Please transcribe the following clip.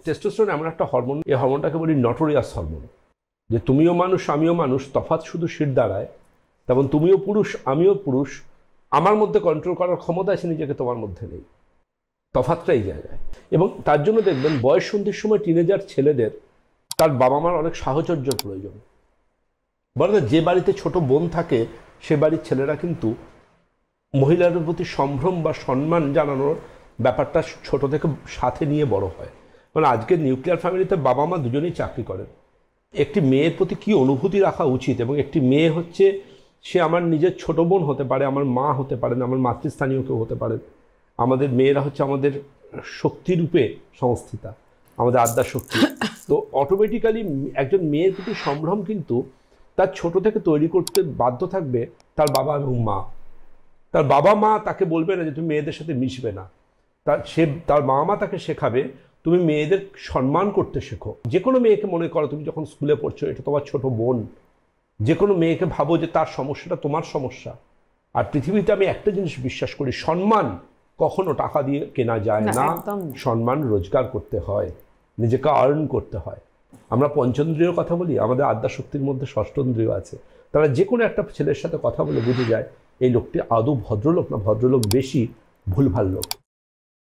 Testosterone এমন একটা hormone, এই হরমোনটাকে বলি নটোরিয়াস হরমোন, যে তুমিও মানুষ আমিও মানুষ, তফাৎ শুধু শির দ্বারায়, তেমন তুমিও পুরুষ আমিও পুরুষ, আমার মধ্যে কন্ট্রোল করার ক্ষমতা আছে নিজেকে, তোমার মধ্যে নেই। তফাৎটা এই জায়গায়। এবং তার জন্য দেখবেন বয়স সন্ধির সময় টিনেজার ছেলেদের তার বাবা মার অনেক সাহচর্যের প্রয়োজন। বলে যে বাড়িতে ছোট বোন থাকে সে বাড়ির ছেলেরা কিন্তু মহিলাদের প্রতি সম্ভ্রম বা সম্মান জানানোর ব্যাপারটা ছোট থেকে সাথে নিয়ে বড় হয়। মানে আজকের নিউক্লিয়ার ফ্যামিলিতে বাবা মা দুজনেই চাকরি করেন। একটি মেয়ের প্রতি কী অনুভূতি রাখা উচিত, এবং একটি মেয়ে হচ্ছে সে আমার নিজের ছোট বোন হতে পারে, আমার মা হতে পারেন, আমার মাতৃস্থানীয় কেউ হতে পারেন। আমাদের মেয়েরা হচ্ছে আমাদের শক্তিরূপে সংস্থিতা, আমাদের আদ্যা শক্তি। তো অটোমেটিক্যালি একজন মেয়ের প্রতি সম্ভ্রম কিন্তু তার ছোট থেকে তৈরি করতে বাধ্য থাকবে তার বাবা এবং মা। তার বাবা মা তাকে বলবে না যে তুমি মেয়েদের সাথে মিশবে না, তার বাবা মা তাকে শেখাবে তুমি মেয়েদের সম্মান করতে শেখো। যে কোনো মেয়েকে মনে করো তুমি যখন স্কুলে পড়ছো এটা তোমার ছোট বোন, যে কোনো মেয়েকে ভাবো যে তার সমস্যাটা তোমার সমস্যা। আর পৃথিবীতে আমি একটা জিনিস বিশ্বাস করি, সম্মান কখনো টাকা দিয়ে কেনা যায় না, সম্মান রোজগার করতে হয়, নিজেকে আর্ন করতে হয়। আমরা পঞ্চেন্দ্রিয়র কথা বলি, আমাদের আদ্যা শক্তির মধ্যে ষষ্ঠেন্দ্রিয় আছে। তারা যে কোনো একটা ছেলের সাথে কথা বলে বুঝে যায় এই লোকটি আদৌ ভদ্রলোক না ভদ্রলোক বেশি ভুলভাল লোক।